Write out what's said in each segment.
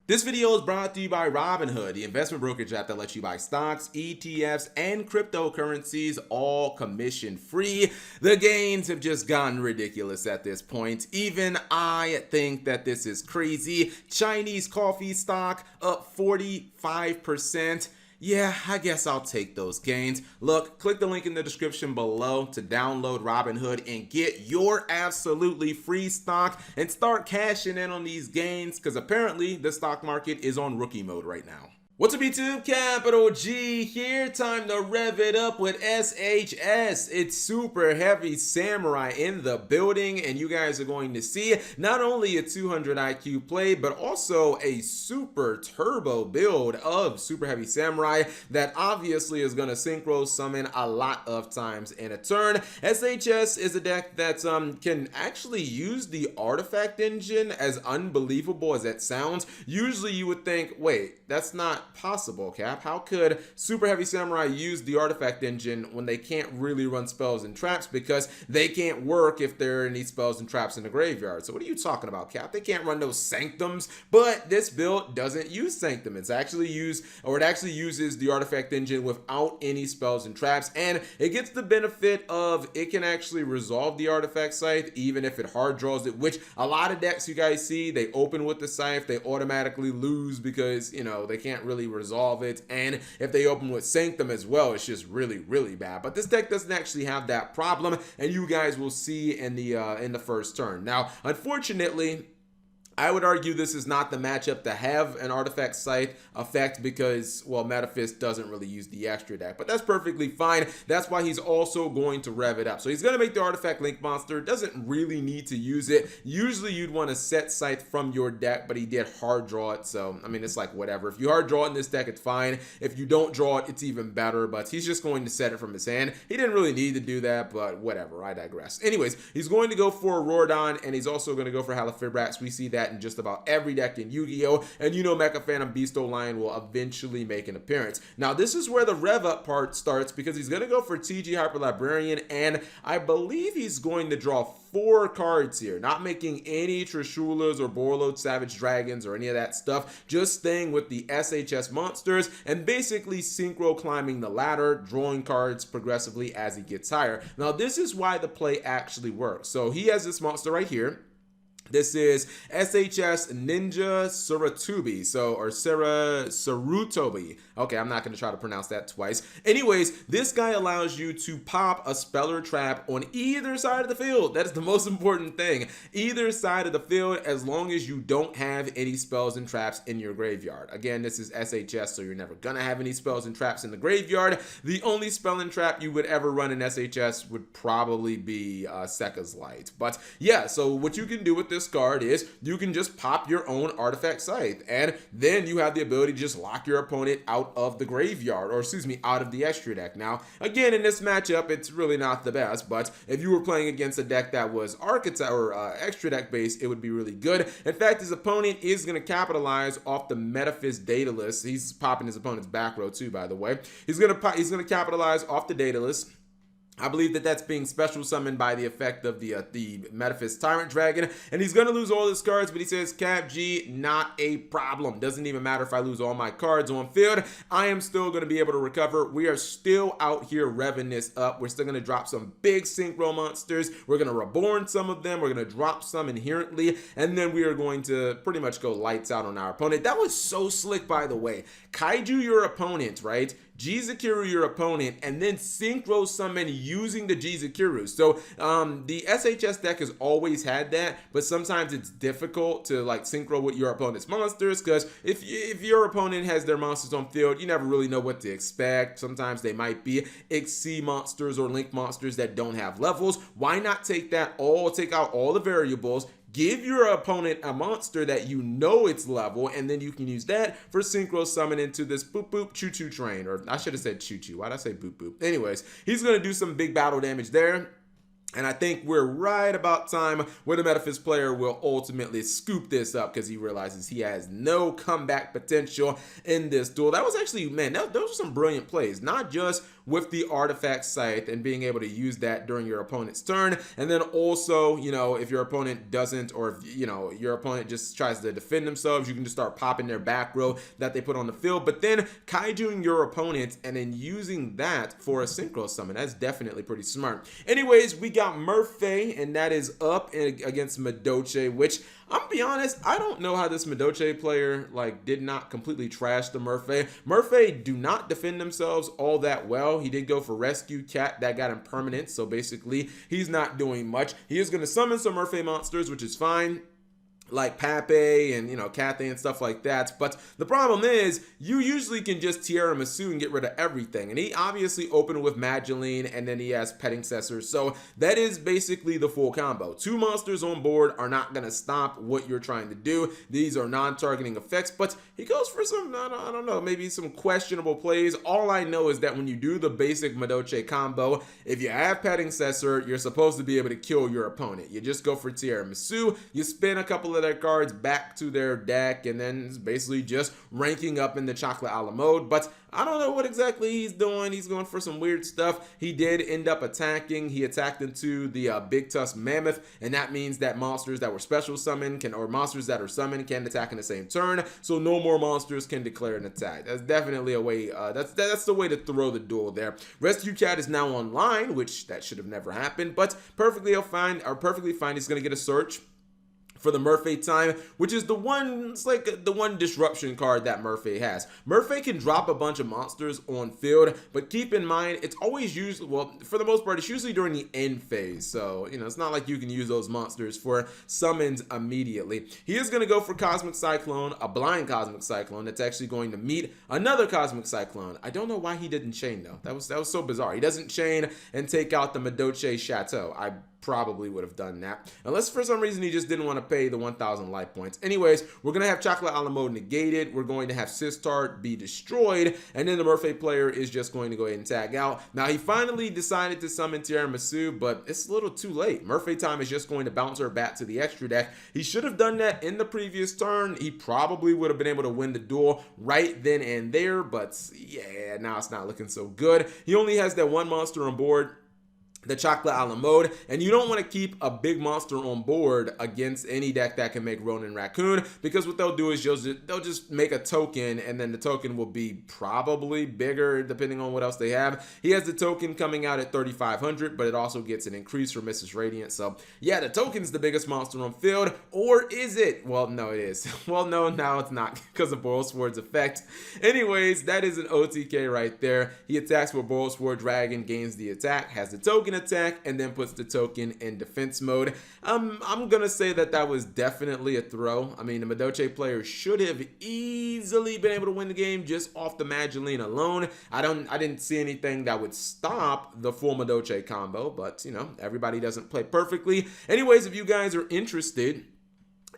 This video is brought to you by Robinhood, the investment brokerage app that lets you buy stocks, ETFs, and cryptocurrencies, all commission free. The gains have just gotten ridiculous at this point. Even I think that this is crazy. Chinese coffee stock up 45%. Yeah, I guess I'll take those gains. Look, click the link in the description below to download Robinhood and get your absolutely free stock and start cashing in on these gains because apparently the stock market is on rookie mode right now. What's up YouTube? Capital G here. Time to rev it up with SHS. It's Super Heavy Samurai in the building, and you guys are going to see not only a 200 IQ play, but also a super turbo build of Super Heavy Samurai that obviously is going to synchro summon a lot of times in a turn. SHS is a deck that can actually use the artifact engine, as unbelievable as that sounds. Usually you would think, wait, that's not possible, Cap. How could Super Heavy Samurai use the artifact engine when they can't really run spells and traps because they can't work if there are any spells and traps in the graveyard? So what are you talking about, Cap? They can't run those sanctums, but this build doesn't use sanctum. It actually uses the artifact engine without any spells and traps, and it gets the benefit of it can actually resolve the artifact scythe even if it hard draws it, which a lot of decks you guys see, they open with the scythe, they automatically lose because, you know, they can't really resolve it, and if they open with sanctum as well, it's just really bad. But this deck doesn't actually have that problem, and you guys will see in the first turn. Now, unfortunately, I would argue this is not the matchup to have an artifact scythe effect because, well, Metaphys doesn't really use the extra deck, but that's perfectly fine. That's why he's also going to rev it up. So he's going to make the artifact link monster. Doesn't really need to use it. Usually you'd want to set scythe from your deck, but he did hard draw it. So, I mean, it's like whatever. If you hard draw it in this deck, it's fine. If you don't draw it, it's even better, but he's just going to set it from his hand. He didn't really need to do that, but whatever. I digress. Anyways, he's going to go for Rordon, and he's also going to go for Halifibrax. We see that in just about every deck in Yu-Gi-Oh! And you know Mecha Phantom Beasto Lion will eventually make an appearance. Now, this is where the rev up part starts because he's going to go for TG Hyper Librarian, and I believe he's going to draw 4 cards here, not making any Trishulas or Borreload Savage Dragons or any of that stuff, just staying with the SHS monsters and basically synchro climbing the ladder, drawing cards progressively as he gets higher. Now, this is why the play actually works. So he has this monster right here. This is SHS Ninja Sarutobi, or Sarutobi. Okay, I'm not going to try to pronounce that twice. Anyways, this guy allows you to pop a Speller Trap on either side of the field. That is the most important thing. Either side of the field, as long as you don't have any spells and traps in your graveyard. Again, this is SHS, so you're never going to have any spells and traps in the graveyard. The only spell and trap you would ever run in SHS would probably be Sekka's Light. But yeah, so what you can do with this card is you can just pop your own artifact scythe, and then you have the ability to just lock your opponent out of the graveyard, or excuse me, out of the extra deck. Now, again, in this matchup, it's really not the best, but if you were playing against a deck that was archetype or extra deck based, it would be really good. In fact, his opponent is going to capitalize off the Metaphys Daedalus. He's popping his opponent's back row too, by the way. He's going to capitalize off the Daedalus. I believe that that's being special summoned by the effect of the Metaphys Tyrant Dragon, and he's going to lose all his cards, but he says, Cap G, not a problem. Doesn't even matter if I lose all my cards on field. I am still going to be able to recover. We are still out here revving this up. We're still going to drop some big synchro monsters. We're going to reborn some of them. We're going to drop some inherently, and then we are going to pretty much go lights out on our opponent. That was so slick, by the way. Kaiju your opponent, right? Jizukiru your opponent, and then synchro summon using the Jizukiru. So the SHS deck has always had that, but sometimes it's difficult to like synchro with your opponent's monsters because if your opponent has their monsters on field, you never really know what to expect. Sometimes they might be XC monsters or Link monsters that don't have levels. Why not take out all the variables, give your opponent a monster that you know it's level, and then you can use that for synchro summon into this boop boop choo choo train. Or I should have said choo choo. Why'd I say boop boop? Anyways, he's going to do some big battle damage there. And I think we're right about time where the Metaphys player will ultimately scoop this up because he realizes he has no comeback potential in this duel. That was actually, man, those were some brilliant plays. Not just with the artifact scythe and being able to use that during your opponent's turn. And then also, you know, if your opponent doesn't, or if, you know, your opponent just tries to defend themselves, you can just start popping their back row that they put on the field, but then kaijuing your opponent and then using that for a synchro summon. That's definitely pretty smart. Anyways, we got Murphy, and that is up against Madolche, which I'm gonna be honest, I don't know how this Madolche player like did not completely trash the Murphy. Murphy do not defend themselves all that well. He did go for Rescue Cat, that got him permanent, so basically he's not doing much. He is gonna summon some Murphy monsters, which is fine, like Pape and, you know, Cathay and stuff like that. But the problem is, you usually can just Tierra Masu and get rid of everything. And he obviously opened with Mageline, and then he has Petting Cessor. So that is basically the full combo. 2 monsters on board are not going to stop what you're trying to do. These are non-targeting effects, but he goes for some, I don't know, maybe some questionable plays. All I know is that when you do the basic Madolche combo, if you have Petting Cessor, you're supposed to be able to kill your opponent. You just go for Tierra Masu, you spin a couple of their cards back to their deck, and then it's basically just ranking up in the Chocolate a la mode. But I don't know what exactly he's doing. He's going for some weird stuff. He did end up attacking. He attacked into the Big Tusk Mammoth, and that means that monsters that were special summoned can, or monsters that are summoned can attack in the same turn, so no more monsters can declare an attack. That's definitely a way, that's the way to throw the duel there. Rescue Cat is now online, which that should have never happened, but perfectly fine. He's going to get a search for the Murphy time, which is the one, it's like the one disruption card that Murphy has. Murphy can drop a bunch of monsters on field, but keep in mind, it's always usually, well, for the most part, it's usually during the end phase. So, you know, it's not like you can use those monsters for summons immediately. He is going to go for Cosmic Cyclone, a blind Cosmic Cyclone that's actually going to meet another Cosmic Cyclone. I don't know why he didn't chain though. That was so bizarre. He doesn't chain and take out the Madolche Chateau. I probably would have done that, unless for some reason he just didn't want to pay the 1,000 life points. Anyways, we're going to have Chocolate a la mode negated, we're going to have Sistar be destroyed, and then the Murphy player is just going to go ahead and tag out. Now, he finally decided to summon Tierra Masu, but it's a little too late. Murphy time is just going to bounce her back to the extra deck. He should have done that in the previous turn. He probably would have been able to win the duel right then and there, but yeah, now it's not looking so good. He only has that one monster on board, the Chocolate a la mode, and you don't want to keep a big monster on board against any deck that can make Ronin Raccoon, because what they'll do is they'll just make a token, and then the token will be probably bigger depending on what else they have. He has the token coming out at 3,500, but it also gets an increase for Mrs. Radiant. So yeah, the token's the biggest monster on field, or is it? Well, no, it is. Well, no, now it's not because of Boral Sword's effect. Anyways, that is an OTK right there. He attacks with Boral Sword Dragon, gains the attack, has the token attack, and then puts the token in defense mode. I'm gonna say that was definitely a throw. I mean, the Madolche player should have easily been able to win the game just off the Mageline alone. I didn't see anything that would stop the full Madolche combo, but you know, everybody doesn't play perfectly. Anyways, if you guys are interested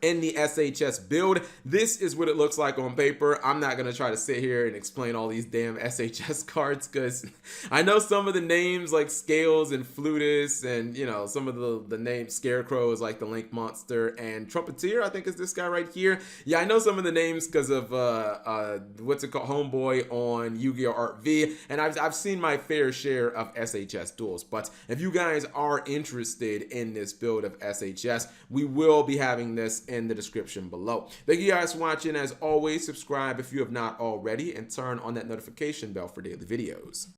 in the SHS build, this is what it looks like on paper. I'm not gonna try to sit here and explain all these damn SHS cards, because I know some of the names like Scales and Flutus, and you know, some of the names, Scarecrow is like the Link Monster, and Trumpeteer I think is this guy right here. Yeah, I know some of the names because of what's it called, Homeboy on Yu-Gi-Oh! Art V, and I've seen my fair share of SHS duels. But if you guys are interested in this build of SHS, we will be having this in the description below. Thank you guys for watching. As always, subscribe if you have not already, and turn on that notification bell for daily videos.